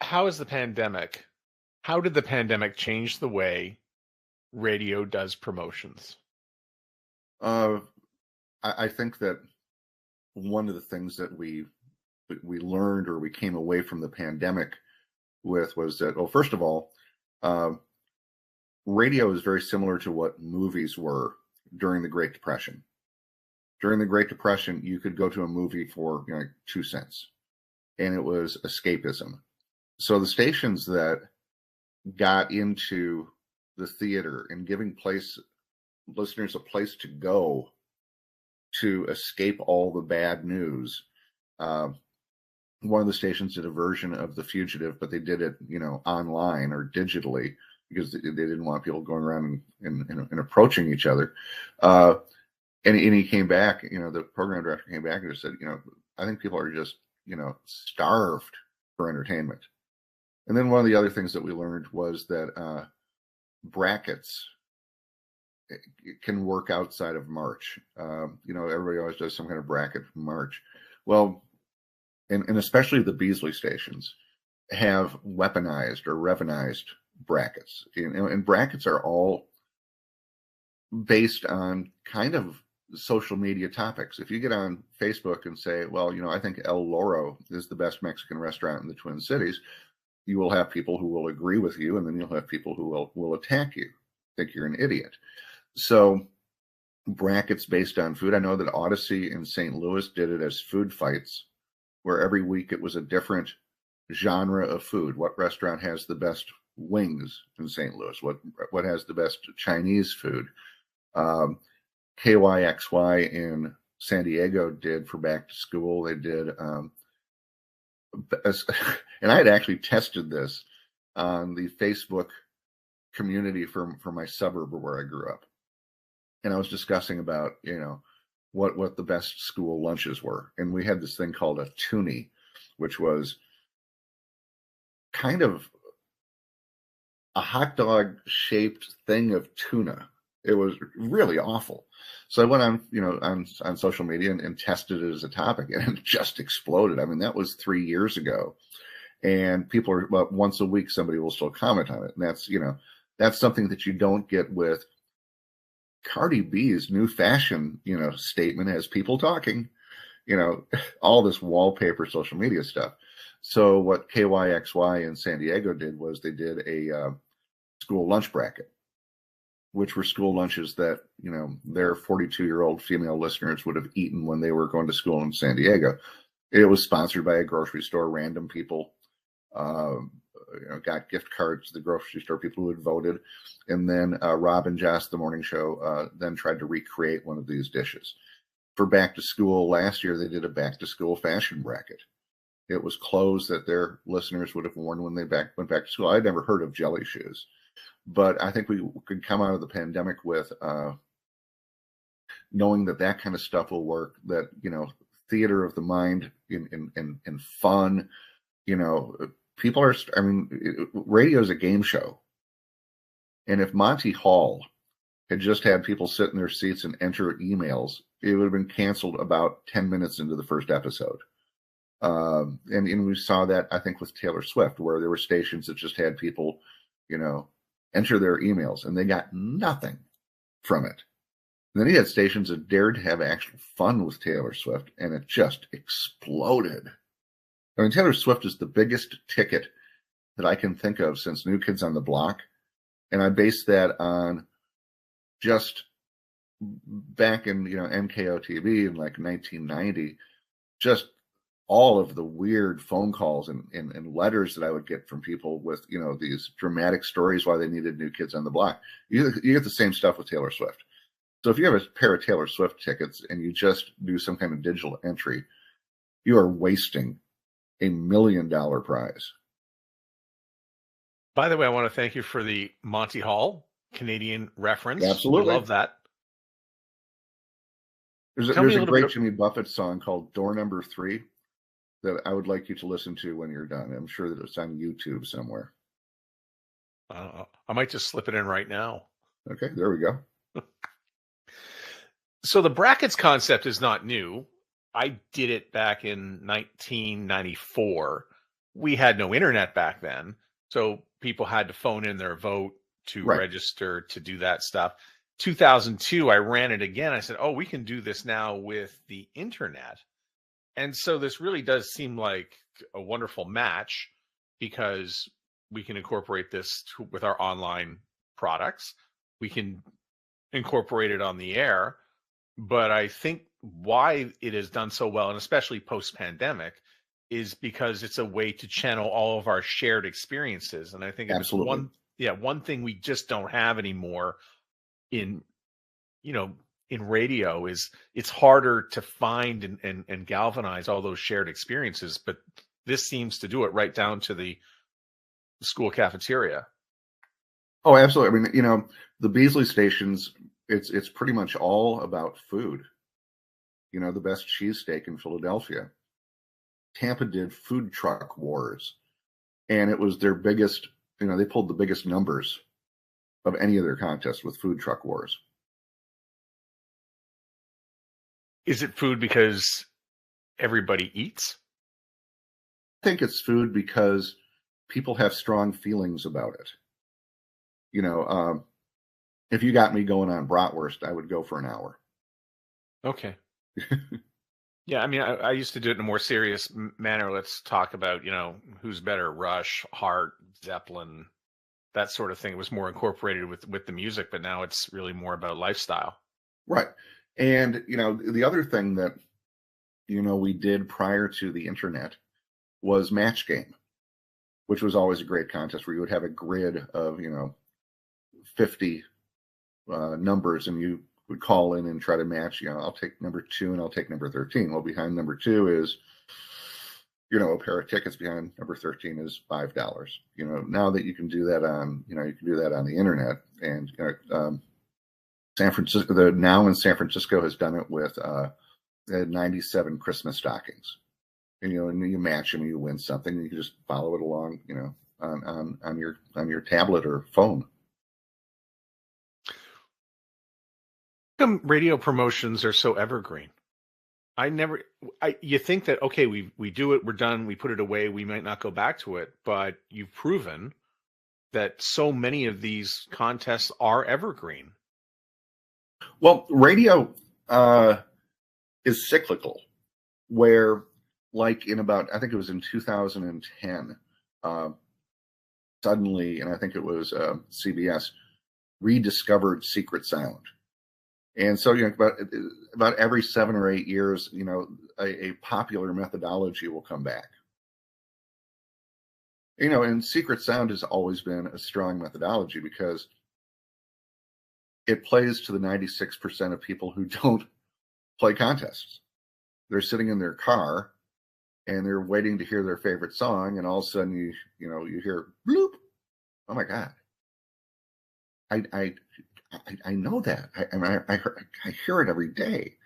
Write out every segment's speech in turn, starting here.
how is the pandemic? How did the pandemic change the way radio does promotions? Uh, I think that one of the things that we learned or we came away from the pandemic with was that, well, first of all, uh, radio is very similar to what movies were during the Great Depression. During the Great Depression, you could go to a movie for, like 2 cents, and it was escapism. So the stations that got into the theater and giving listeners a place to go to escape all the bad news. One of the stations did a version of The Fugitive, but they did it, online or digitally because they didn't want people going around and approaching each other. And he came back, the program director came back and just said, I think people are just, starved for entertainment. And then one of the other things that we learned was that brackets can work outside of March. Everybody always does some kind of bracket from March. Well, and especially the Beasley stations have weaponized or revanized brackets. And brackets are all based on kind of social media topics. If you get on Facebook and say, well, I think El Loro is the best Mexican restaurant in the Twin Cities, you will have people who will agree with you, and then you'll have people who will attack you, think you're an idiot. So brackets based on food. I know that Odyssey in St. Louis did it as food fights, where every week it was a different genre of food. What restaurant has the best wings in St. Louis? What has the best Chinese food? KYXY in San Diego did for back to school. They did, and I had actually tested this on the Facebook community for my suburb where I grew up. And I was discussing about, what the best school lunches were. And we had this thing called a toonie, which was kind of a hot dog shaped thing of tuna. It was really awful. So I went on, on social media and tested it as a topic, and it just exploded. I mean, that was 3 years ago, and people are, well, once a week, somebody will still comment on it. And that's something that you don't get with Cardi B's new fashion, statement has people talking, all this wallpaper social media stuff. So what KYXY in San Diego did was they did a school lunch bracket, which were school lunches that, their 42-year-old female listeners would have eaten when they were going to school in San Diego. It was sponsored by a grocery store. Random people got gift cards to the grocery store, people who had voted. And then Rob and Joss, the morning show, then tried to recreate one of these dishes. For back to school last year, they did a back to school fashion bracket. It was clothes that their listeners would have worn when they went back to school. I'd never heard of jelly shoes, but I think we could come out of the pandemic with knowing that kind of stuff will work, that, theater of the mind and fun, people are, radio is a game show. And if Monty Hall had just had people sit in their seats and enter emails, it would have been canceled about 10 minutes into the first episode. And we saw that, I think, with Taylor Swift, where there were stations that just had people, enter their emails, and they got nothing from it. And then he had stations that dared to have actual fun with Taylor Swift, and it just exploded. I mean, Taylor Swift is the biggest ticket that I can think of since New Kids on the Block. And I base that on just back in, NKOTB in like 1990, just all of the weird phone calls and letters that I would get from people with, these dramatic stories why they needed New Kids on the Block. You get the same stuff with Taylor Swift. So if you have a pair of Taylor Swift tickets and you just do some kind of digital entry, you are wasting $1 million prize. By the way, I want to thank you for the Monty Hall Canadian reference. Absolutely. We love that. There's a great Jimmy Buffett song called Door Number 3 that I would like you to listen to when you're done. I'm sure that it's on YouTube somewhere. I might just slip it in right now. Okay, there we go. So the brackets concept is not new. I did it back in 1994 we had no internet back then, so people had to phone in their vote to Right. register to do that stuff. 2002, I ran it again. I said, oh, we can do this now with the internet. And so this really does seem like a wonderful match, because we can incorporate this with our online products. We can incorporate it on the air. But I think why it has done so well, and especially post-pandemic, is because it's a way to channel all of our shared experiences. And I think if it's Absolutely. one thing we just don't have anymore in, in radio, is it's harder to find and galvanize all those shared experiences. But this seems to do it right down to the school cafeteria. Oh, absolutely. I mean, the Beasley stations, it's pretty much all about food. The best cheesesteak in Philadelphia. Tampa did food truck wars, and it was their biggest, they pulled the biggest numbers of any of their contests with food truck wars. Is it food because everybody eats? I think it's food because people have strong feelings about it. If you got me going on bratwurst, I would go for an hour. Okay. Yeah, I mean, I used to do it in a more serious manner. Let's talk about, who's better, Rush, Heart, Zeppelin, that sort of thing. It was more incorporated with the music, but now it's really more about lifestyle. Right. And, the other thing that, we did prior to the internet was Match Game, which was always a great contest where you would have a grid of, 50 numbers, and you would call in and try to match, I'll take number 2 and I'll take number 13. Well, behind number 2 is, a pair of tickets. Behind number 13 is $5. Now that you can do that on, you can do that on the internet. And San Francisco, the Now in San Francisco has done it with 97 Christmas stockings. And you match them, and you win something, and you can just follow it along, on your tablet or phone. Radio promotions are so evergreen. You think that, okay, we do it, we're done, we put it away, we might not go back to it, but you've proven that so many of these contests are evergreen. Well, radio is cyclical, where, like, I think it was in 2010, suddenly, and I think it was CBS, rediscovered secret sound. And so, about every 7 or 8 years, a popular methodology will come back. And secret sound has always been a strong methodology because it plays to the 96% of people who don't play contests. They're sitting in their car and they're waiting to hear their favorite song, and all of a sudden you hear bloop. Oh my God. I know that. I hear it every day.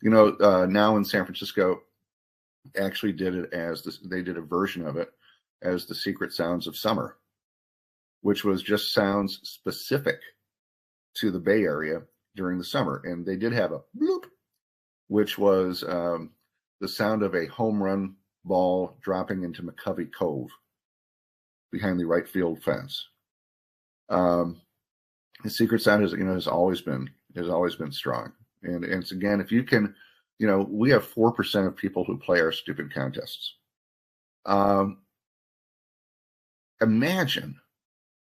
Now in San Francisco actually did it they did a version of it as the Secret Sounds of Summer, which was just sounds specific to the Bay Area during the summer. And they did have a bloop, which was the sound of a home run ball dropping into McCovey Cove behind the right field fence. The secret sound has always been strong. And it's, again, if you can, we have 4% of people who play our stupid contests. Imagine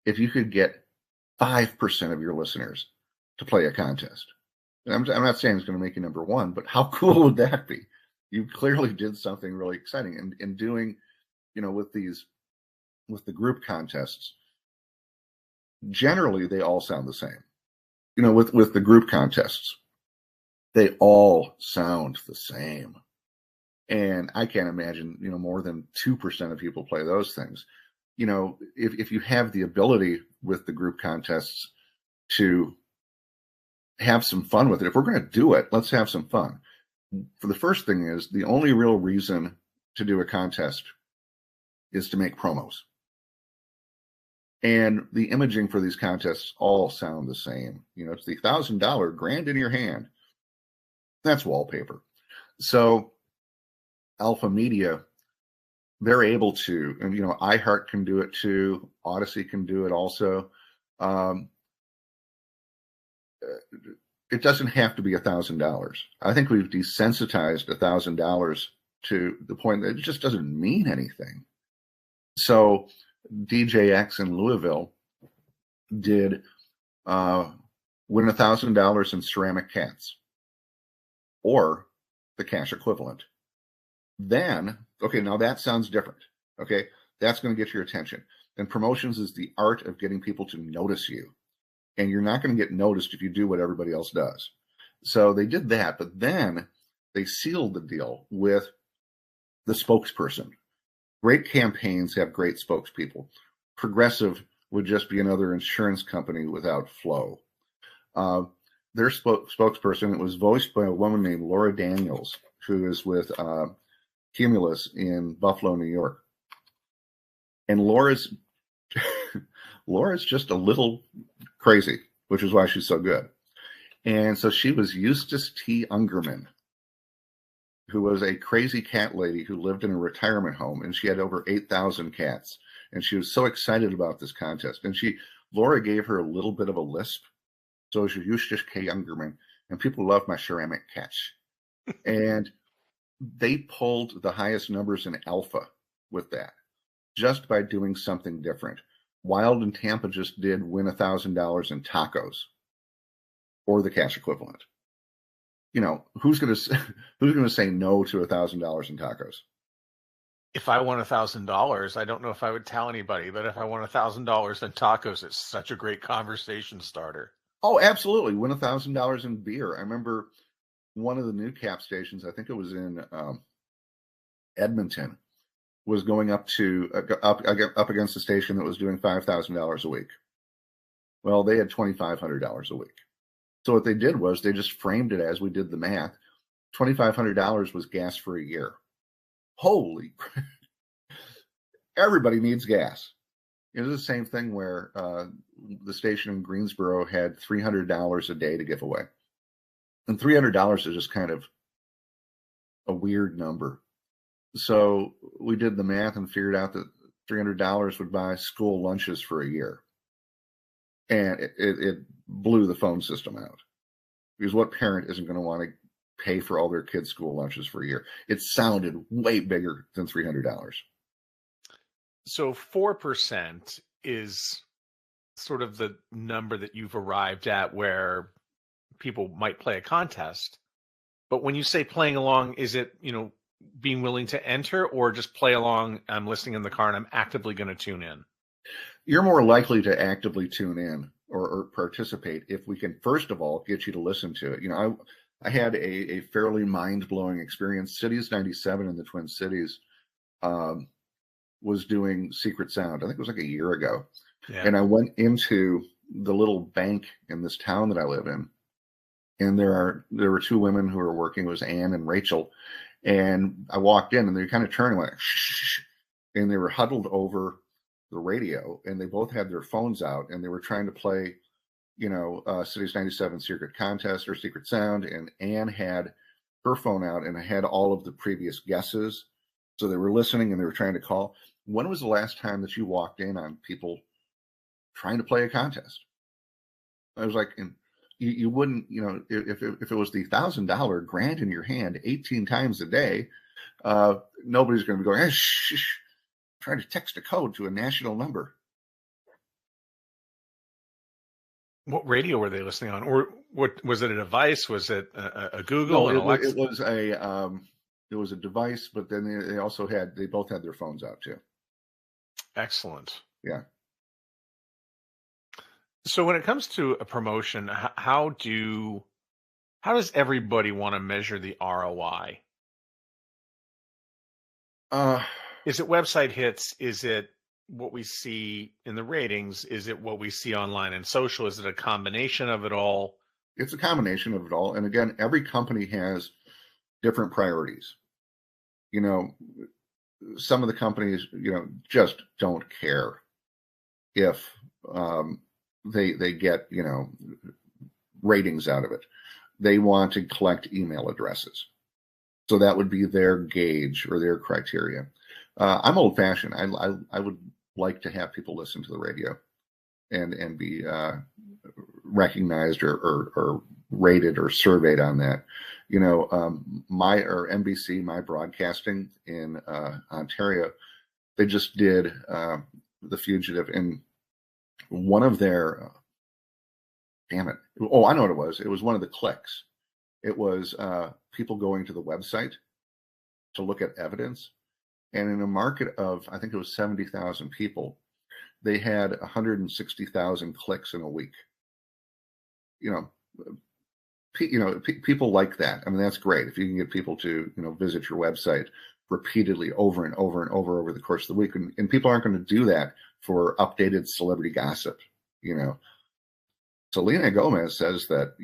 if you could get 5% of your listeners to play a contest. And I'm not saying it's going to make you number 1, but how cool would that be? You clearly did something really exciting. And doing, with the group contests, generally they all sound the same. With the group contests, they all sound the same. And I can't imagine, more than 2% of people play those things. If you have the ability with the group contests to have some fun with it, if we're going to do it, let's have some fun. For the first thing is, the only real reason to do a contest is to make promos. And the imaging for these contests all sound the same. It's the $1,000 grand in your hand. That's wallpaper. So Alpha Media they're able to, and iHeart can do it too. Odyssey can do it also. It doesn't have to be $1,000. I think we've desensitized $1,000 to the point that it just doesn't mean anything. So DJX in Louisville did win $1,000 in ceramic cats or the cash equivalent. Then, okay, now that sounds different. Okay, that's going to get your attention. And promotions is the art of getting people to notice you. And you're not going to get noticed if you do what everybody else does. So they did that, but then they sealed the deal with the spokesperson. Great campaigns have great spokespeople. Progressive would just be another insurance company without flow. Their spokesperson, it was voiced by a woman named Laura Daniels, who is with Cumulus in Buffalo, New York. And Laura's just a little crazy, which is why she's so good. And so she was Eustace T. Ungerman, who was a crazy cat lady who lived in a retirement home, and she had over 8,000 cats. And she was so excited about this contest. And Laura gave her a little bit of a lisp. So she Eustace K. Ungerman, and people love my ceramic cats. And they pulled the highest numbers in alpha with that, just by doing something different. Wild in Tampa just did win $1,000 in tacos, or the cash equivalent. Who's going to say no to $1,000 in tacos? If I won $1,000, I don't know if I would tell anybody, but if I won $1,000 in tacos, it's such a great conversation starter. Oh, absolutely. Win $1,000 in beer. I remember one of the new cap stations, I think it was in Edmonton, was going up against a station that was doing $5,000 a week. Well, they had $2,500 a week. So what they did was they just framed it as, we did the math, $2,500 was gas for a year. Holy crap. Everybody needs gas. It was the same thing where the station in Greensboro had $300 a day to give away. And $300 is just kind of a weird number. So we did the math and figured out that $300 would buy school lunches for a year. And it blew the phone system out. Because what parent isn't going to want to pay for all their kids' school lunches for a year? It sounded way bigger than $300. So 4% is sort of the number that you've arrived at where people might play a contest. But when you say playing along, is it, being willing to enter, or just play along, I'm listening in the car and I'm actively going to tune in? You're more likely to actively tune in or participate if we can, first of all, get you to listen to it. I had a fairly mind-blowing experience. Cities 97 in the Twin Cities was doing Secret Sound. I think it was like a year ago. Yeah. And I went into the little bank in this town that I live in. And there were two women who were working. It was Anne and Rachel. And I walked in and they kind of turned and went, shh, and they were huddled over the radio, and they both had their phones out, and they were trying to play, Cities 97 Secret Contest or Secret Sound. And Anne had her phone out and had all of the previous guesses. So they were listening and they were trying to call. When was the last time that you walked in on people trying to play a contest? I was like, you wouldn't, if it was the $1,000 grant in your hand 18 times a day, nobody's going to be going, hey, shh, trying to text a code to a national number. What radio were they listening on, or what was it? A device? Was it a Google? No, it was a device, but then they both had their phones out too. Excellent. Yeah. So when it comes to a promotion, how does everybody want to measure the ROI? Is it website hits? Is it what we see in the ratings? Is it what we see online and social? Is it a combination of it all? It's a combination of it all. And again, every company has different priorities. Some of the companies, just don't care if they get, ratings out of it. They want to collect email addresses. So that would be their gauge or their criteria. I'm old fashioned. I would like to have people listen to the radio and be recognized or rated or surveyed on that. You know, NBC, my broadcasting in Ontario, they just did The Fugitive, and one of their damn it. Oh, I know what it was. It was one of the clicks. It was people going to the website to look at evidence. And in a market of, I think it was 70,000 people, they had 160,000 clicks in a week. People like that. I mean, that's great. If you can get people to, visit your website repeatedly over and over the course of the week. And people aren't going to do that for updated celebrity gossip, Selena Gomez says that,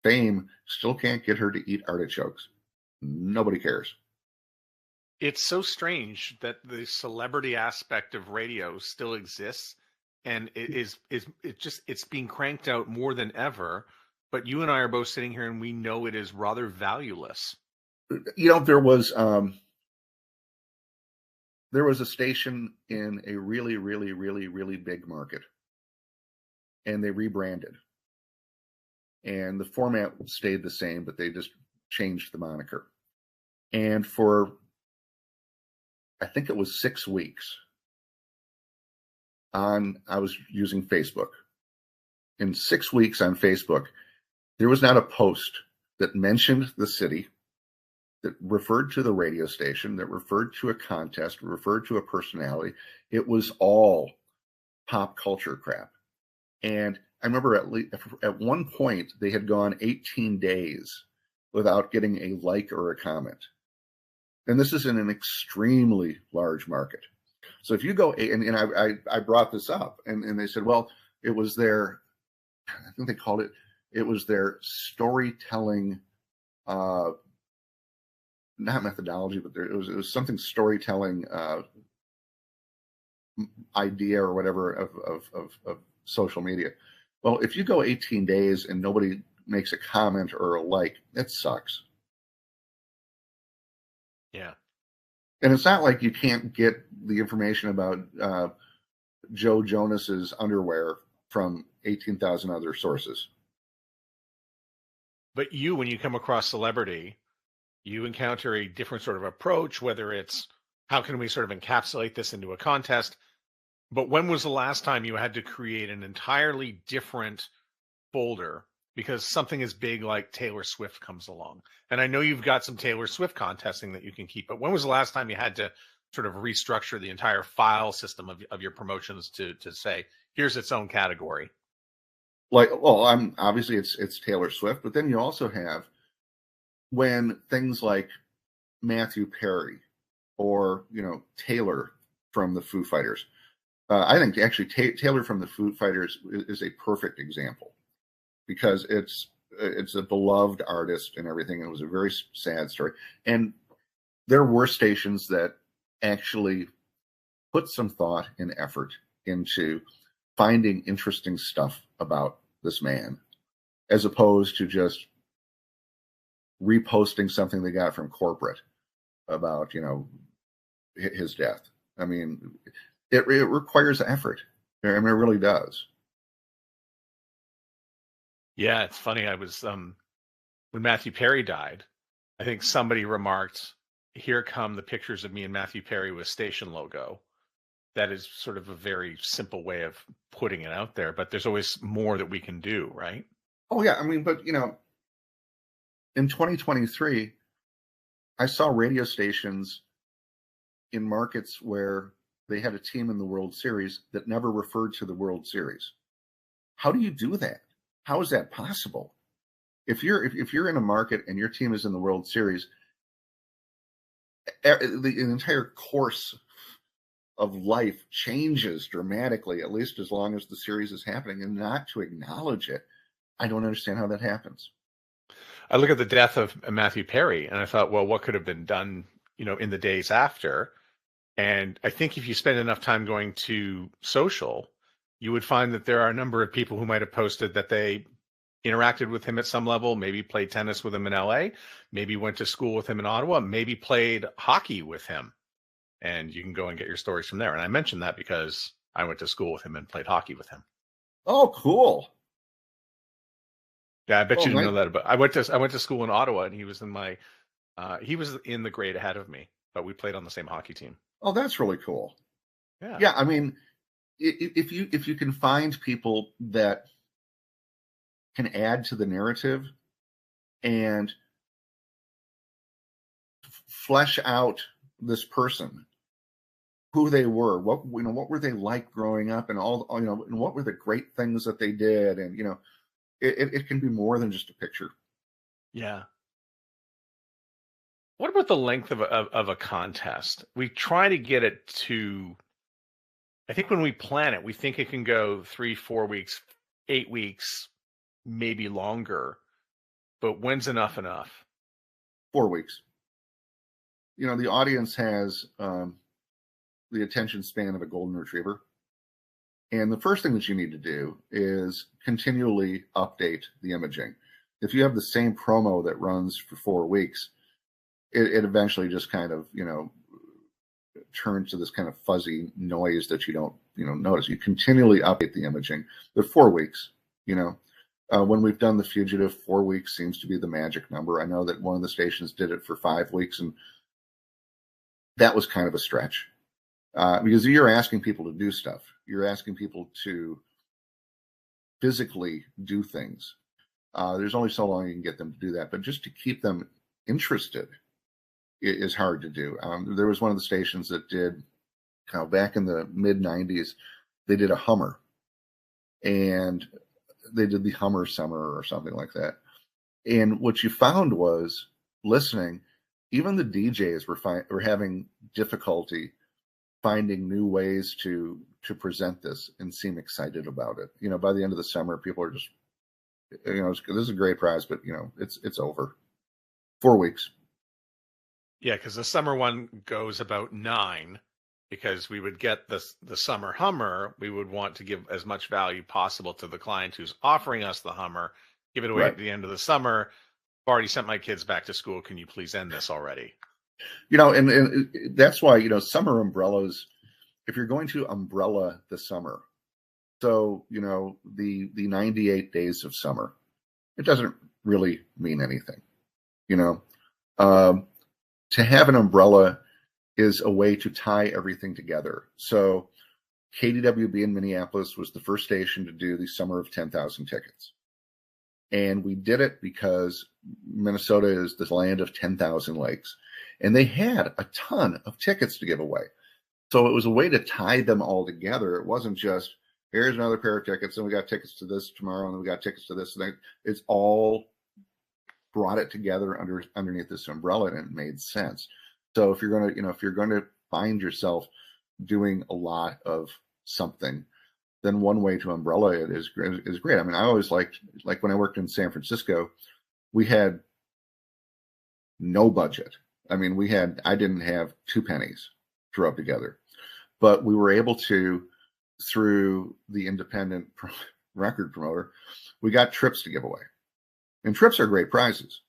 fame still can't get her to eat artichokes. Nobody cares. It's so strange that the celebrity aspect of radio still exists, and it's being cranked out more than ever. But you and I are both sitting here, and we know it is rather valueless. There was a station in a really, really, really, really big market, and they rebranded, and the format stayed the same, but they just changed the moniker. And for, I think it was 6 weeks, I was using Facebook. In 6 weeks on Facebook, there was not a post that mentioned the city, that referred to the radio station, that referred to a contest, referred to a personality. It was all pop culture crap. And I remember at one point they had gone 18 days without getting a like or a comment. And this is in an extremely large market. So if you go, and I brought this up, and they said, well, it was their, I think they called it was their storytelling, not methodology, but it was something storytelling idea or whatever of social media. Well, if you go 18 days and nobody makes a comment or a like, it sucks. Yeah. And it's not like you can't get the information about Joe Jonas's underwear from 18,000 other sources. But when you come across celebrity, you encounter a different sort of approach, whether it's how can we sort of encapsulate this into a contest. But when was the last time you had to create an entirely different folder because something as big like Taylor Swift comes along? And I know you've got some Taylor Swift contesting that you can keep, but when was the last time you had to sort of restructure the entire file system of your promotions to say, here's its own category? Obviously it's Taylor Swift, but then you also have when things like Matthew Perry or, Taylor from the Foo Fighters. I think actually Taylor from the Foo Fighters is a perfect example because it's a beloved artist and everything. And it was a very sad story. And there were stations that actually put some thought and effort into finding interesting stuff about this man, as opposed to just reposting something they got from corporate about, his death. I mean, it requires effort. I mean, it really does. Yeah, it's funny. I was when Matthew Perry died, I think somebody remarked, "Here come the pictures of me and Matthew Perry with station logo." That is sort of a very simple way of putting it out there, but there's always more that we can do, right? Oh yeah, I mean, but in 2023, I saw radio stations in markets where they had a team in the World Series that never referred to the World Series. How do you do that? How is that possible? If you're in a market and your team is in the World Series, the entire course of life changes dramatically, at least as long as the series is happening, and not to acknowledge it, I don't understand how that happens. I look at the death of Matthew Perry and I thought, well, what could have been done, in the days after? And I think if you spend enough time going to social, you would find that there are a number of people who might have posted that they interacted with him at some level, maybe played tennis with him in LA, maybe went to school with him in Ottawa, maybe played hockey with him. and you can go and get your stories from there. And I mentioned that because I went to school with him and played hockey with him. Oh, cool. Yeah, I bet Oh, you didn't nice. know that. But I went to school in Ottawa, and he was in the grade ahead of me, but we played on the same hockey team. Oh, that's really cool. Yeah. Yeah, I mean, if you can find people that can add to the narrative and flesh out this person, who they were, what were they like growing up, and all and what were the great things that they did, and it can be more than just a picture. Yeah. What about the length of a contest? We try to get it to, I think when we plan it, we think it can go 3, 4 weeks, 8 weeks, maybe longer. But when's enough enough? 4 weeks. The audience has the attention span of a golden retriever. And the first thing that you need to do is continually update the imaging. If you have the same promo that runs for 4 weeks, it eventually just kind of, turns to this kind of fuzzy noise that you don't, notice. You continually update the imaging. But 4 weeks, when we've done The Fugitive, 4 weeks seems to be the magic number. I know that one of the stations did it for 5 weeks, and that was kind of a stretch. Because you're asking people to do stuff. You're asking people to physically do things. There's only so long you can get them to do that, but just to keep them interested is hard to do. There was one of the stations that did, back in the mid-90s, they did a Hummer, and they did the Hummer Summer or something like that. And what you found was, listening, even the DJs were having difficulty finding new ways to present this and seem excited about it. By the end of the summer, people are just, this is a great prize, but it's over. 4 weeks. Yeah, because the summer one goes about 9, because we would get the summer Hummer. We would want to give as much value possible to the client who's offering us the Hummer, give it away Right. at the end of the summer. I've already sent my kids back to school. Can you please end this already? And that's why, summer umbrellas, if you're going to umbrella the summer, so, the 98 days of summer, it doesn't really mean anything. To have an umbrella is a way to tie everything together. So KDWB in Minneapolis was the first station to do the Summer of 10,000 tickets. And we did it because Minnesota is the land of 10,000 lakes. And they had a ton of tickets to give away. So it was a way to tie them all together. It wasn't just, here's another pair of tickets, and we got tickets to this tomorrow, and we got tickets to this. And it's all brought it together underneath this umbrella, and it made sense. So if you're going to find yourself doing a lot of something, then one way to umbrella it is great. I mean, I always liked, like when I worked in San Francisco, we had no budget. I mean, I didn't have 2 pennies to rub together, but we were able to, through the independent record promoter, we got trips to give away. And trips are great prizes.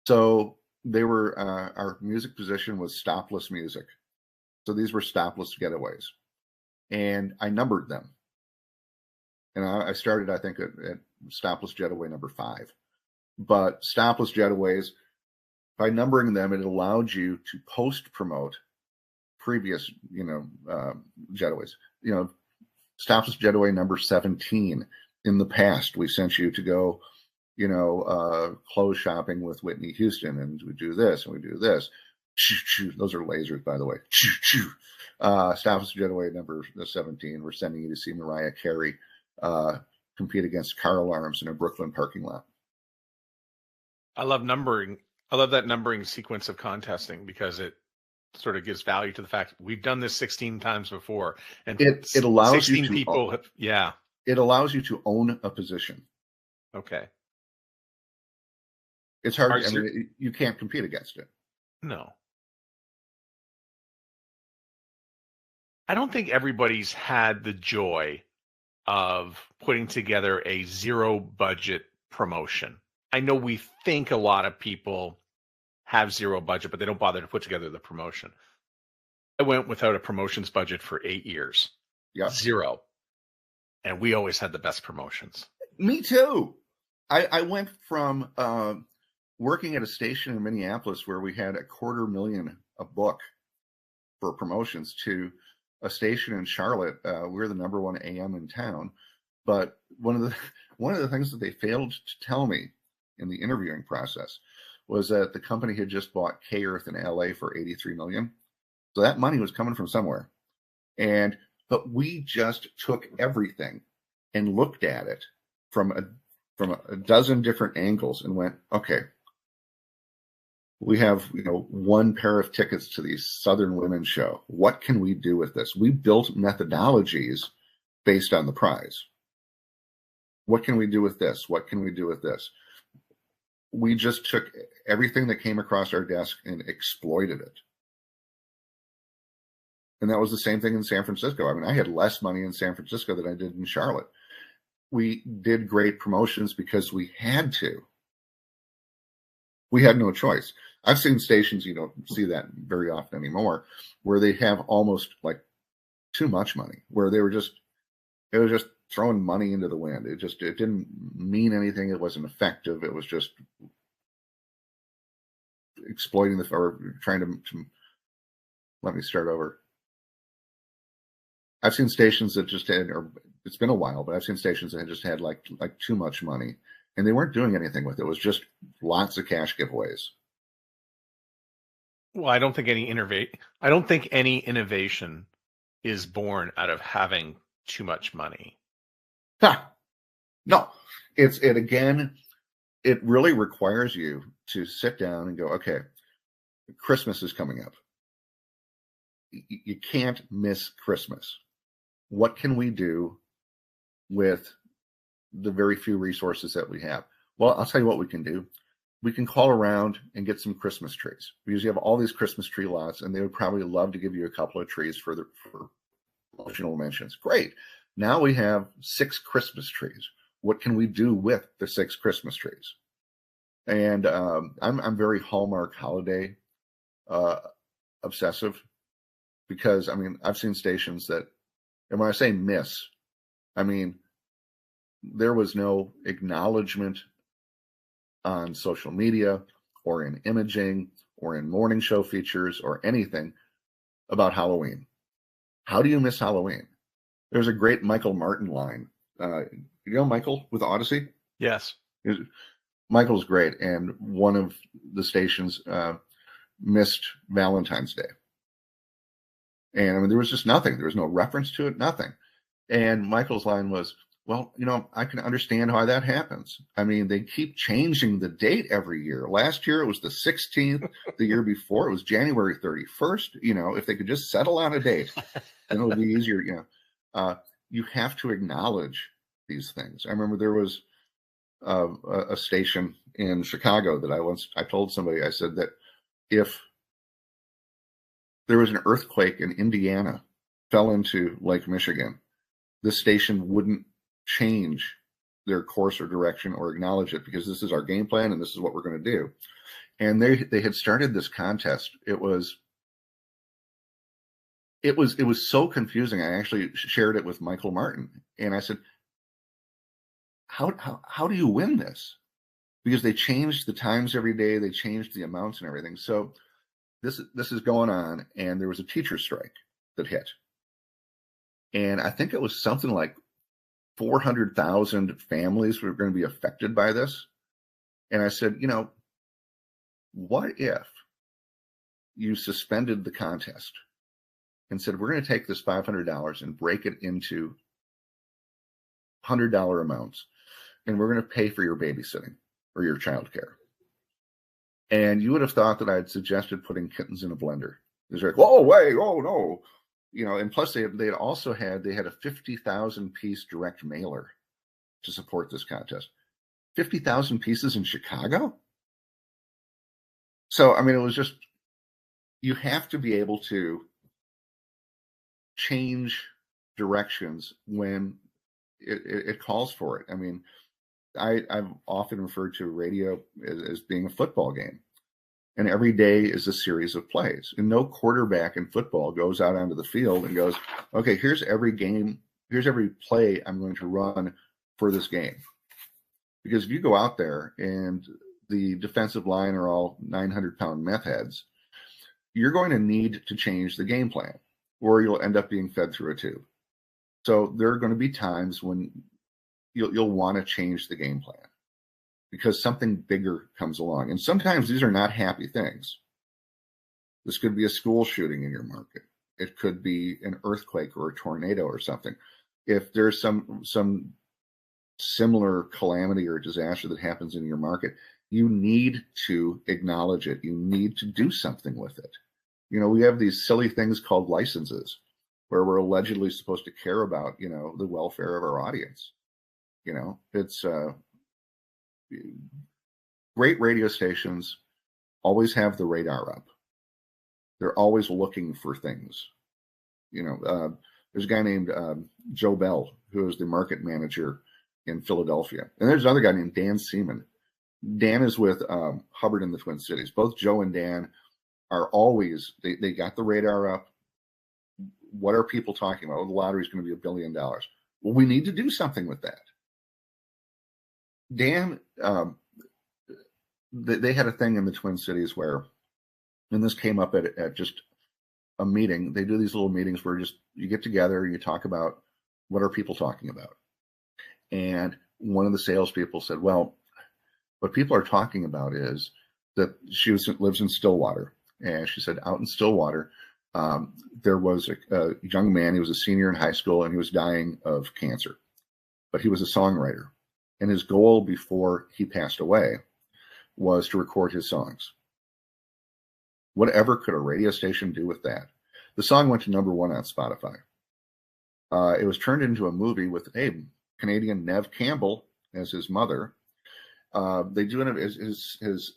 So they were, our music position was stopless music. So these were stopless getaways. And I numbered them. And I started, I think, at stopless jetaway number 5. But stopless jetaways, by numbering them, it allowed you to post promote previous, jetaways. Stopless jetaway number 17. In the past, we sent you to go, clothes shopping with Whitney Houston, and we do this and we do this. Those are lasers, by the way. Stopless jetaway number 17. We're sending you to see Mariah Carey compete against car alarms in a Brooklyn parking lot. I love numbering. I love that numbering sequence of contesting, because it sort of gives value to the fact we've done this 16 times before, and it allows 16 you to, people have, yeah. It allows you to own a position. Okay. It's hard. I mean, you can't compete against it. No. I don't think everybody's had the joy of putting together a zero budget promotion. I know we think a lot of people have zero budget, but they don't bother to put together the promotion. I went without a promotions budget for 8 years. Yeah. 0. And we always had the best promotions. Me too. I went from working at a station in Minneapolis where we had $250,000 a book for promotions to a station in Charlotte. We're the number one AM in town. But one of the things that they failed to tell me in the interviewing process was that the company had just bought K-Earth in LA for $83 million. So that money was coming from somewhere. But we just took everything and looked at it from a dozen different angles and went, okay, we have, one pair of tickets to the Southern Women's Show. What can we do with this? We built methodologies based on the prize. What can we do with this? What can we do with this? We just took everything that came across our desk and exploited it. And that was the same thing in San Francisco. I mean, I had less money in San Francisco than I did in Charlotte. We did great promotions because we had to. We had no choice. I've seen stations, you don't see that very often anymore, where they have almost like too much money, where it was just throwing money into the wind. It didn't mean anything. It wasn't effective. It was just exploiting or trying to let me start over. I've seen stations that just had, or it's been a while, but I've seen stations that had just had like too much money, and they weren't doing anything with it. It was just lots of cash giveaways. Well, I don't think any innovation is born out of having too much money. No, it really requires you to sit down and go, okay, Christmas is coming up. You can't miss Christmas. What can we do with the very few resources that we have? Well, I'll tell you what we can do. We can call around and get some Christmas trees, because you have all these Christmas tree lots, and they would probably love to give you a couple of trees for promotional mentions. Great. Now we have 6 Christmas trees. What can we do with the 6 Christmas trees? And I'm very Hallmark holiday obsessive, because, I mean, I've seen stations that, and when I say miss, I mean, there was no acknowledgement on social media or in imaging or in morning show features or anything about Halloween. How do you miss Halloween? There's a great Michael Martin line. You know Michael with Odyssey? Yes. Michael's great, and one of the stations missed Valentine's Day. And I mean, there was just nothing. There was no reference to it, nothing. And Michael's line was, well, I can understand how that happens. I mean, they keep changing the date every year. Last year, it was the 16th. The year before, it was January 31st. If they could just settle on a date, then it would be easier. You have to acknowledge these things. I remember there was a station in Chicago that I told somebody, I said that if there was an earthquake in Indiana, fell into Lake Michigan, this station wouldn't change their course or direction or acknowledge it, because this is our game plan and this is what we're going to do. And they had started this contest. It was so confusing. I actually shared it with Michael Martin, and I said, how do you win this? Because they changed the times every day, they changed the amounts and everything. So this is going on, and there was a teacher strike that hit, and I think it was something like 400,000 families were going to be affected by this. And I said, what if you suspended the contest and said, we're going to take this $500 and break it into $100 amounts, and we're going to pay for your babysitting or your childcare. And you would have thought that I'd suggested putting kittens in a blender. It's like, oh, wait, oh, no. And plus they had a 50,000 piece direct mailer to support this contest. 50,000 pieces in Chicago? So, I mean, it was just, you have to be able to change directions when it calls for it. I mean, I've often referred to radio as being a football game. And every day is a series of plays. And no quarterback in football goes out onto the field and goes, okay, here's every game, here's every play I'm going to run for this game. Because if you go out there and the defensive line are all 900-pound meth heads, you're going to need to change the game plan, or you'll end up being fed through a tube. So there are going to be times when you'll want to change the game plan because something bigger comes along. And sometimes these are not happy things. This could be a school shooting in your market. It could be an earthquake or a tornado or something. If there's some similar calamity or disaster that happens in your market, you need to acknowledge it. You need to do something with it. You know, we have these silly things called licenses where we're allegedly supposed to care about, you know, the welfare of our audience. You know, it's great radio stations always have the radar up. They're always looking for things. You know, there's a guy named Joe Bell, who is the market manager in Philadelphia. And there's another guy named Dan Seaman. Dan is with Hubbard in the Twin Cities. Both Joe and Dan are always, they got the radar up. What are people talking about? Oh, the lottery is going to be $1 billion. Well, we need to do something with that. Dan, they had a thing in the Twin Cities where, and this came up at just a meeting. They do these little meetings where just you get together and you talk about what are people talking about. And one of the salespeople said, well, what people are talking about is that lives in Stillwater. And she said, out in Stillwater, there was a young man. He was a senior in high school and he was dying of cancer, but he was a songwriter. And his goal before he passed away was to record his songs. Whatever could a radio station do with that? The song went to #1 on Spotify. It was turned into a movie with Canadian Neve Campbell as his mother. They do it. His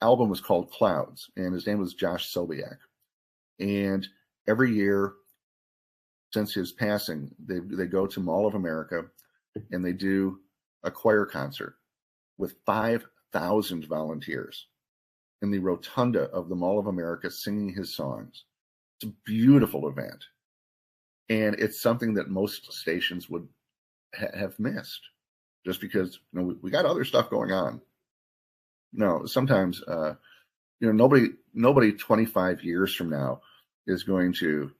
album was called Clouds, and his name was Josh Sobiak. And every year since his passing, they go to Mall of America and they do a choir concert with 5,000 volunteers in the rotunda of the Mall of America singing his songs. It's a beautiful event. And it's something that most stations would have missed just because, you know, we got other stuff going on. No, sometimes, you know, nobody 25 years from now is going to,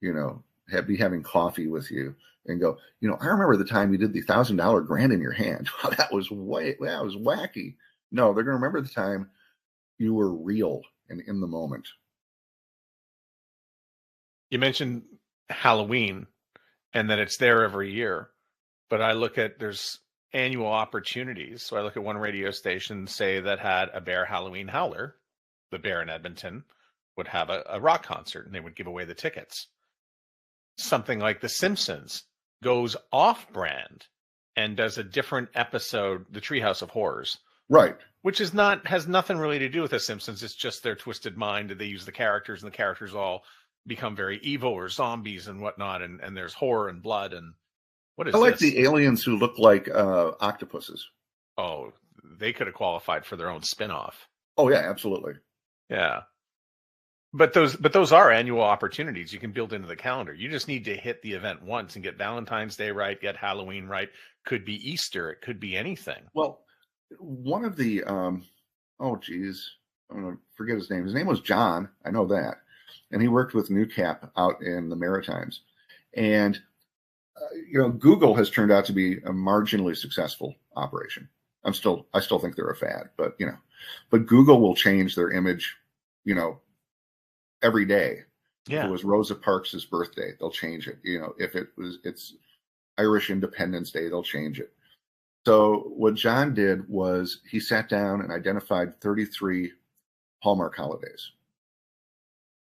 you know, be having coffee with you and go, you know, I remember the time you did the $1,000 grant in your hand. Wow, that was wacky. No, they're going to remember the time you were real and in the moment. You mentioned Halloween and that it's there every year, but I look at there's annual opportunities. So I look at one radio station, say, that had a Bear Halloween Howler. The Bear in Edmonton would have a rock concert and they would give away the tickets. Something like The Simpsons goes off-brand and does a different episode, The Treehouse of Horrors. Right. Which has nothing really to do with The Simpsons. It's just their twisted mind. They use the characters, and the characters all become very evil or zombies and whatnot, and there's horror and blood. And what is I like this? the aliens who look like octopuses. Oh, they could have qualified for their own spin-off. Oh yeah, absolutely. Yeah. But those are annual opportunities you can build into the calendar. You just need to hit the event once and get Valentine's Day right, get Halloween right. Could be Easter. It could be anything. Well, one of the I'm gonna forget his name. His name was John. I know that, and he worked with NewCap out in the Maritimes. And you know, Google has turned out to be a marginally successful operation. I still think they're a fad, but you know, but Google will change their image, you know, every day. Yeah. If it was Rosa Parks' birthday, they'll change it. You know, if it's Irish Independence Day, they'll change it. So what John did was he sat down and identified 33 Hallmark holidays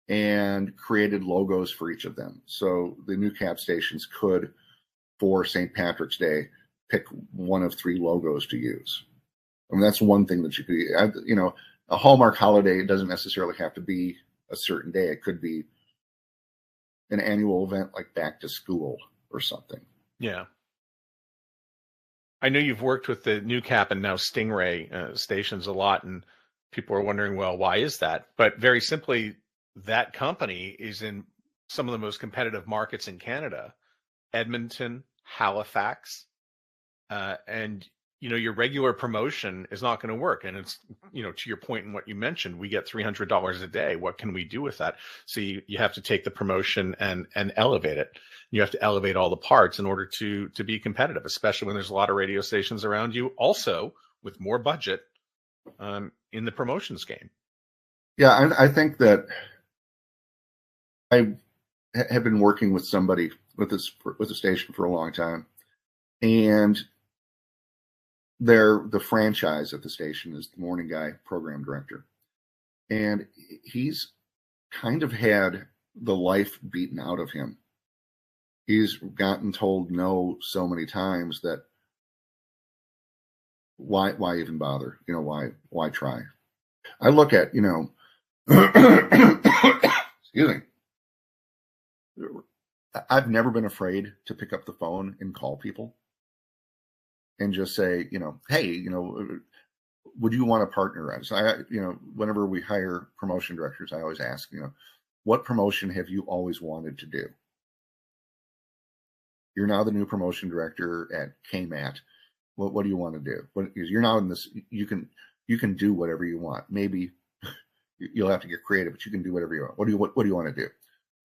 and created logos for each of them. So the NewCap stations could, for St. Patrick's Day, pick one of 3 logos to use. I mean, that's one thing that you could, you know, a Hallmark holiday doesn't necessarily have to be a certain day. It could be an annual event like back to school or something. Yeah. I know you've worked with the NewCap and now Stingray stations a lot, and People are wondering, well, why is that? But very simply, that company is in some of the most competitive markets in Canada: Edmonton, Halifax, and your regular promotion is not going to work. And it's, to your point and what you mentioned, we get $300 a day. What can we do with that? So you have to take the promotion and elevate it. You have to elevate all the parts in order to be competitive, especially when there's a lot of radio stations around you, also with more budget in the promotions game. Yeah, I think that I have been working with somebody with a station for a long time, and the franchise at the station is the morning guy program director, and he's kind of had the life beaten out of him. He's gotten told no so many times that why even bother? Why try? I look at, excuse me. I've never been afraid to pick up the phone and call people and just say, hey, would you want to partner us? Whenever we hire promotion directors, I always ask, what promotion have you always wanted to do? You're now the new promotion director at KMAT. What do you want to do? You're now in this, you can do whatever you want. Maybe you'll have to get creative, but you can do whatever you want. What do you want to do?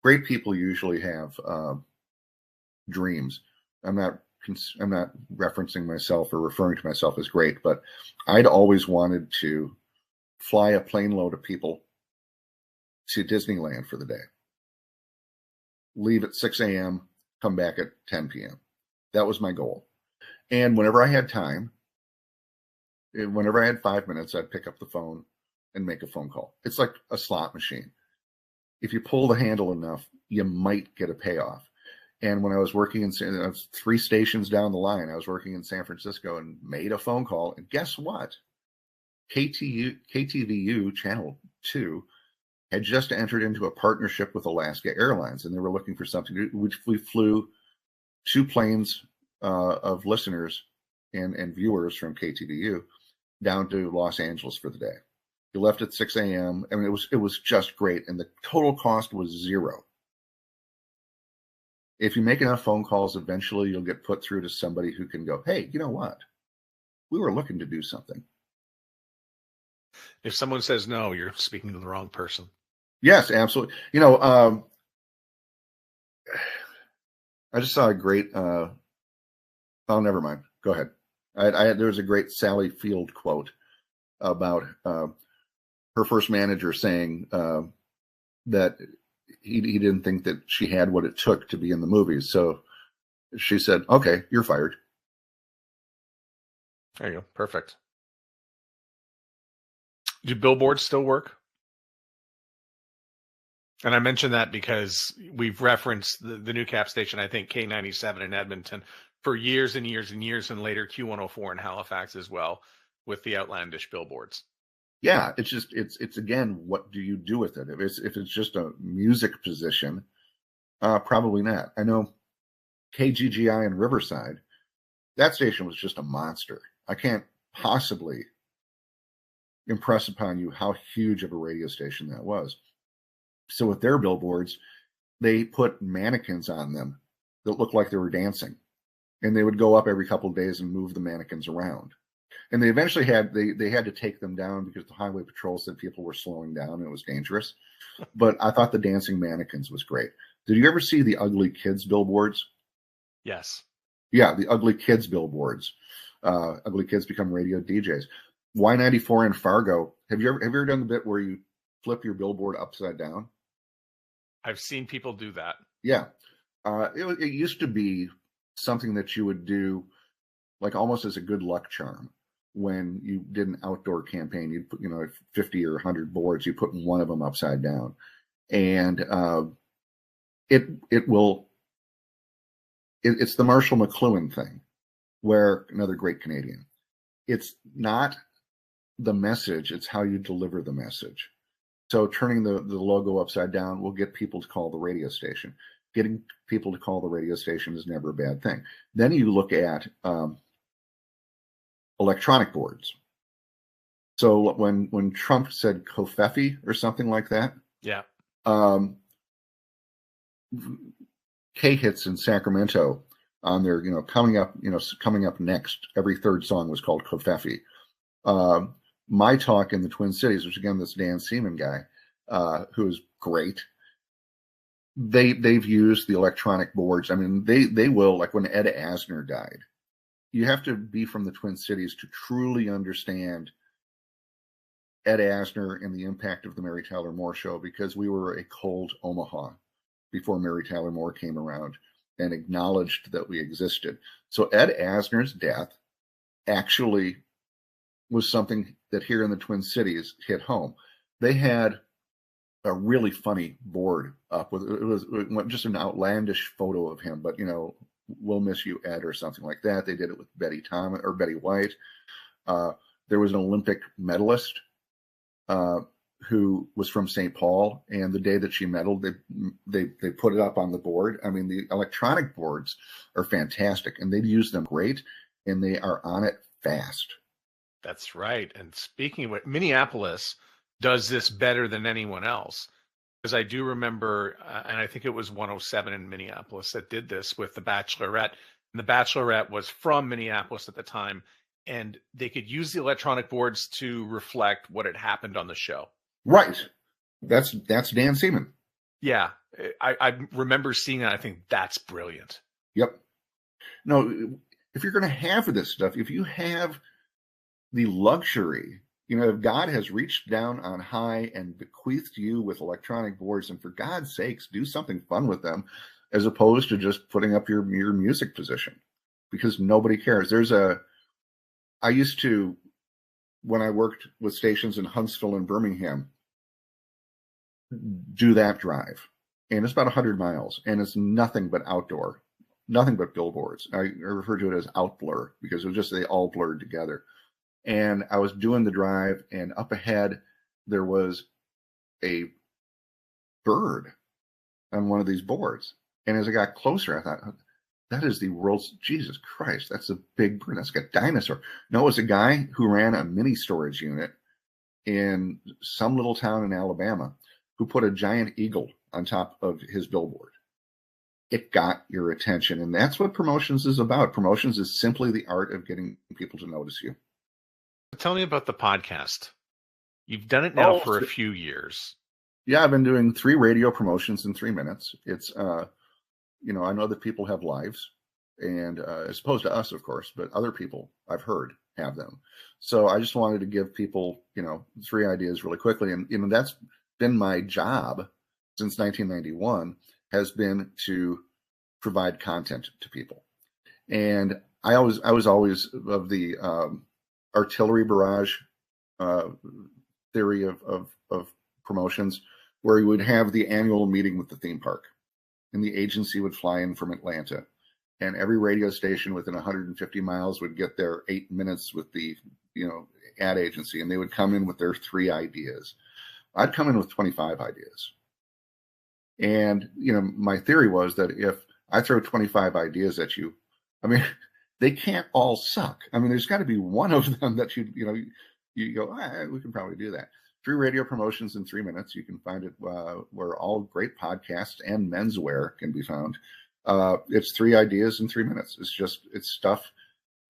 Great people usually have dreams. I'm not referencing myself or referring to myself as great, but I'd always wanted to fly a plane load of people to Disneyland for the day. Leave at 6 a.m., come back at 10 p.m. That was my goal. And whenever I had time, whenever I had 5 minutes, I'd pick up the phone and make a phone call. It's like a slot machine. If you pull the handle enough, you might get a payoff. And when I was working in 3 stations down the line, I was working in San Francisco and made a phone call. And guess what? KTVU Channel 2 had just entered into a partnership with Alaska Airlines, and they were looking for something to do, which we flew 2 planes of listeners and viewers from KTVU down to Los Angeles for the day. You left at 6 a.m. I mean, it was just great, and the total cost was $0. If you make enough phone calls, eventually you'll get put through to somebody who can go, hey, you know what? We were looking to do something. If someone says no, you're speaking to the wrong person. Yes, absolutely. I just saw a great, oh, never mind. Go ahead. There was a great Sally Field quote about her first manager saying that he didn't think that she had what it took to be in the movies. So she said, okay, you're fired. There you go. Perfect. Do billboards still work? And I mention that because we've referenced the new cap station, I think K97 in Edmonton, for years and years and years, and later Q104 in Halifax as well, with the outlandish billboards. Yeah, it's again, what do you do with it? If it's just a music position, probably not. I know KGGI in Riverside, that station was just a monster. I can't possibly impress upon you how huge of a radio station that was. So with their billboards, they put mannequins on them that looked like they were dancing, and they would go up every couple of days and move the mannequins around. And they eventually had to take them down because the highway patrol said people were slowing down and it was dangerous. But I thought the dancing mannequins was great. Did you ever see the Ugly Kids billboards? Yes. Yeah, the Ugly Kids billboards. Ugly Kids become radio DJs. Y94 in Fargo. Have you ever done the bit where you flip your billboard upside down? I've seen people do that. Yeah. It used to be something that you would do like almost as a good luck charm. When you did an outdoor campaign, you'd put, 50 or 100 boards, you put one of them upside down. And it's the Marshall McLuhan thing, where another great Canadian. It's not the message, it's how you deliver the message. So turning the logo upside down will get people to call the radio station. Getting people to call the radio station is never a bad thing. Then you look at electronic boards. So when Trump said Kofefe or something like that, Yeah. K-Hits in Sacramento on their, coming up next, every third song was called Kofefe. My Talk in the Twin Cities, which again, this Dan Seaman guy, who is great. They've used the electronic boards. I mean, they will, like when Ed Asner died, you have to be from the Twin Cities to truly understand Ed Asner and the impact of the Mary Tyler Moore Show, because we were a cold Omaha before Mary Tyler Moore came around and acknowledged that we existed. So Ed Asner's death actually was something that here in the Twin Cities hit home. They had a really funny board up with, it was just an outlandish photo of him, but we'll miss you, Ed, or something like that. They did it with Betty White. There was an Olympic medalist who was from St. Paul, and the day that she medaled, they put it up on the board. I mean, the electronic boards are fantastic, and they'd use them great, and they are on it fast. That's right. And speaking of it, Minneapolis does this better than anyone else, because I do remember, and I think it was 107 in Minneapolis that did this with The Bachelorette. And The Bachelorette was from Minneapolis at the time, and they could use the electronic boards to reflect what had happened on the show. Right. That's Dan Seaman. Yeah. I remember seeing that. I think that's brilliant. Yep. No, if you're going to have this stuff, if you have the luxury, if God has reached down on high and bequeathed you with electronic boards, and for God's sakes, do something fun with them, as opposed to just putting up your music position, because nobody cares. I used to, when I worked with stations in Huntsville and Birmingham, do that drive. And it's about 100 miles, and it's nothing but outdoor, nothing but billboards. I refer to it as outblur, because it was just, they all blurred together. And I was doing the drive, and up ahead, there was a bird on one of these boards. And as I got closer, I thought, that is the world's, Jesus Christ, that's a big bird. That's like a dinosaur. No, it was a guy who ran a mini storage unit in some little town in Alabama who put a giant eagle on top of his billboard. It got your attention. And that's what promotions is about. Promotions is simply the art of getting people to notice you. Tell me about the podcast. You've done it now for a few years. Yeah, I've been doing 3 radio promotions in 3 minutes. It's, I know that people have lives, and as opposed to us, of course, but other people I've heard have them. So I just wanted to give people, 3 ideas really quickly. And that's been my job since 1991, has been to provide content to people. And I was always of the artillery barrage theory of promotions, where you would have the annual meeting with the theme park, and the agency would fly in from Atlanta, and every radio station within 150 miles would get their 8 minutes with the ad agency, and they would come in with their 3 ideas. I'd come in with 25 ideas. And my theory was that if I throw 25 ideas at you, I mean, they can't all suck. I mean, there's got to be one of them that you go, we can probably do that. 3 radio promotions in 3 minutes. You can find it where all great podcasts and menswear can be found. It's 3 ideas in 3 minutes. It's stuff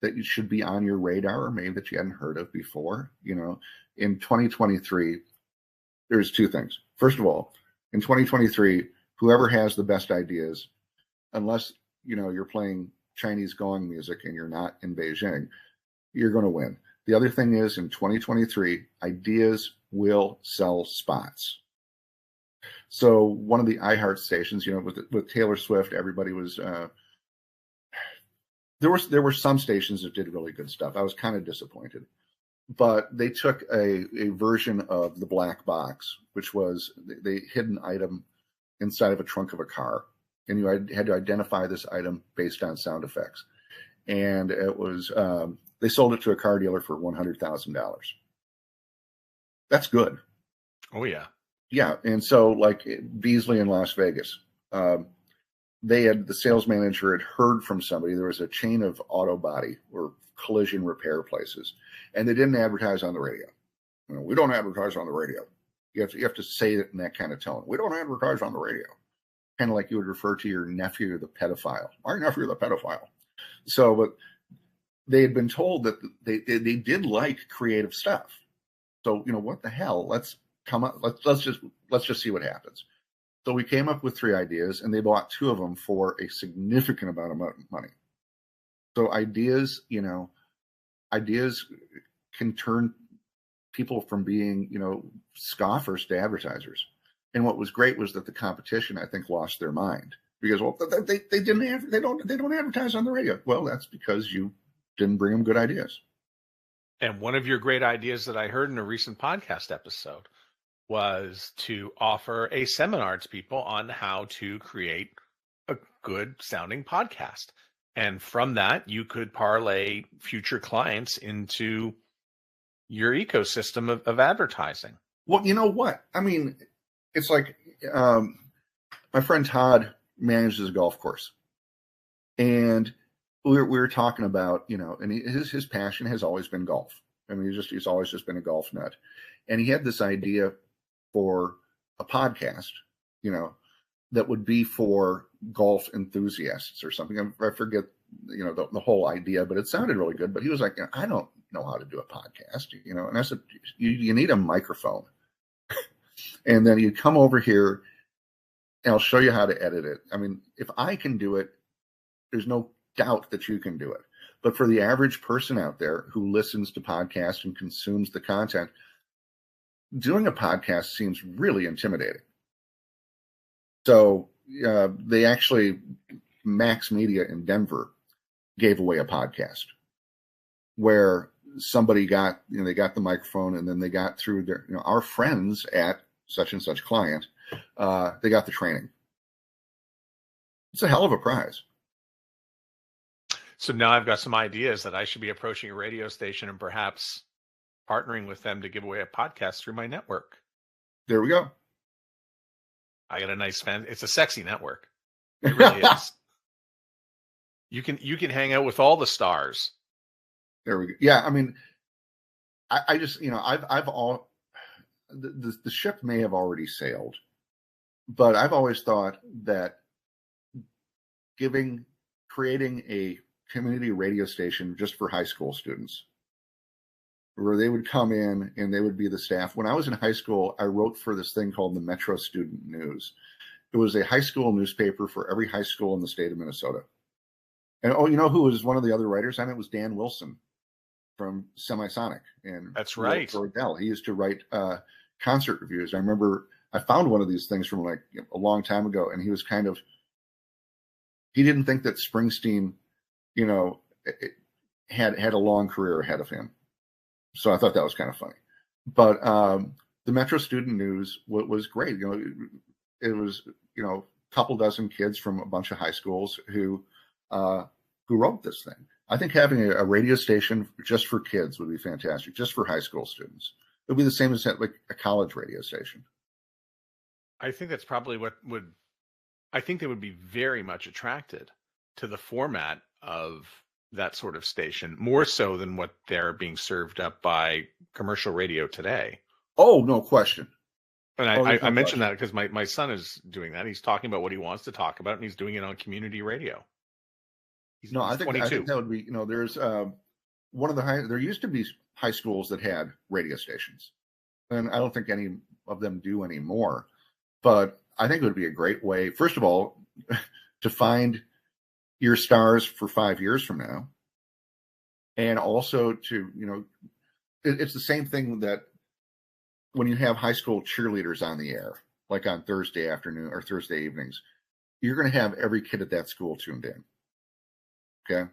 that you should be on your radar, or maybe that you hadn't heard of before. In 2023, there's 2 things. First of all, in 2023, whoever has the best ideas, unless you're playing Chinese gong music and you're not in Beijing, you're going to win. The other thing is, in 2023, ideas will sell spots. So one of the iHeart stations, with Taylor Swift, everybody was, there were some stations that did really good stuff. I was kind of disappointed, but they took a version of the black box, which was the hidden item inside of a trunk of a car. And you had to identify this item based on sound effects. And it was, they sold it to a car dealer for $100,000. That's good. Oh, yeah. Yeah. And so, like Beasley in Las Vegas, the sales manager had heard from somebody. There was a chain of auto body or collision repair places, and they didn't advertise on the radio. We don't advertise on the radio. You have to say it in that kind of tone. We don't advertise on the radio. Kind of like you would refer to your nephew, the pedophile. Our nephew, the pedophile. So, but they had been told that they did like creative stuff. So, what the hell? Let's come up. Let's just see what happens. So we came up with 3 ideas, and they bought 2 of them for a significant amount of money. So ideas can turn people from being, scoffers to advertisers. And what was great was that the competition, I think, lost their mind because, well, they don't advertise on the radio. Well, that's because you didn't bring them good ideas. And one of your great ideas that I heard in a recent podcast episode was to offer a seminar to people on how to create a good sounding podcast. And from that, you could parlay future clients into your ecosystem of advertising. Well, you know what? I mean, it's like my friend Todd manages a golf course. And we were talking about, and his passion has always been golf. I mean, he's always just been a golf nut. And he had this idea for a podcast, that would be for golf enthusiasts or something. I forget, the whole idea, but it sounded really good. But he was like, I don't know how to do a podcast, and I said, you need a microphone. And then you come over here and I'll show you how to edit it. I mean, if I can do it, there's no doubt that you can do it. But for the average person out there who listens to podcasts and consumes the content, doing a podcast seems really intimidating. So they actually, Max Media in Denver gave away a podcast where somebody got, they got the microphone and then they got through their, our friends at such and such client, they got the training. It's a hell of a prize. So now I've got some ideas that I should be approaching a radio station and perhaps partnering with them to give away a podcast through my network. There we go. I got a nice fan. It's a sexy network. It really is. You can hang out with all the stars. There we go. Yeah, I mean, I just, I've all the ship may have already sailed, but I've always thought that creating a community radio station just for high school students, where they would come in and they would be the staff. When I was in high school, I wrote for this thing called the Metro Student News. It was a high school newspaper for every high school in the state of Minnesota. And who was one of the other writers? I mean, it was Dan Wilson from Semisonic. And that's right. For Adele. He used to write concert reviews. I remember I found one of these things from like a long time ago, and he was he didn't think that Springsteen, had a long career ahead of him. So I thought that was kind of funny. But the Metro Student News was great. It was, a couple dozen kids from a bunch of high schools who wrote this thing. I think having a radio station just for kids would be fantastic, just for high school students. It would be the same as like a college radio station. I think that's probably I think they would be very much attracted to the format of that sort of station, more so than what they're being served up by commercial radio today. Oh, no question. And I mentioned that because my son is doing that. He's talking about what he wants to talk about, and he's doing it on community radio. I think that would be, there's one of there used to be high schools that had radio stations, and I don't think any of them do anymore. But I think it would be a great way, first of all, to find your stars for 5 years from now. And also to, it's the same thing that when you have high school cheerleaders on the air, like on Thursday afternoon or Thursday evenings, you're going to have every kid at that school tuned in. Okay.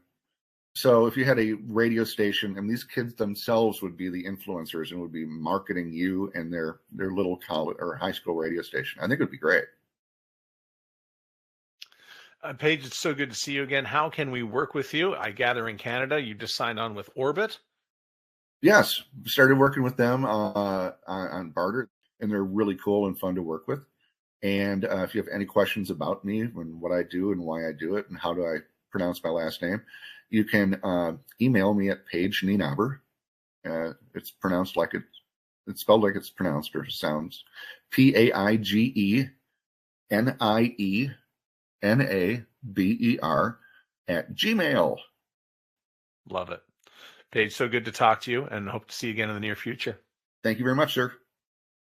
So if you had a radio station, and these kids themselves would be the influencers and would be marketing you and their little college or high school radio station, I think it would be great. Paige, it's so good to see you again. How can we work with you? I gather in Canada, you just signed on with Orbit. Yes, started working with them on barter, and they're really cool and fun to work with. And if you have any questions about me and what I do and why I do it and how do I pronounce my last name, you can email me at Paige Nienaber. It's pronounced like it's it's spelled like it's pronounced or sounds. PaigeNienaber @gmail. Love it. Paige, so good to talk to you and hope to see you again in the near future. Thank you very much, sir.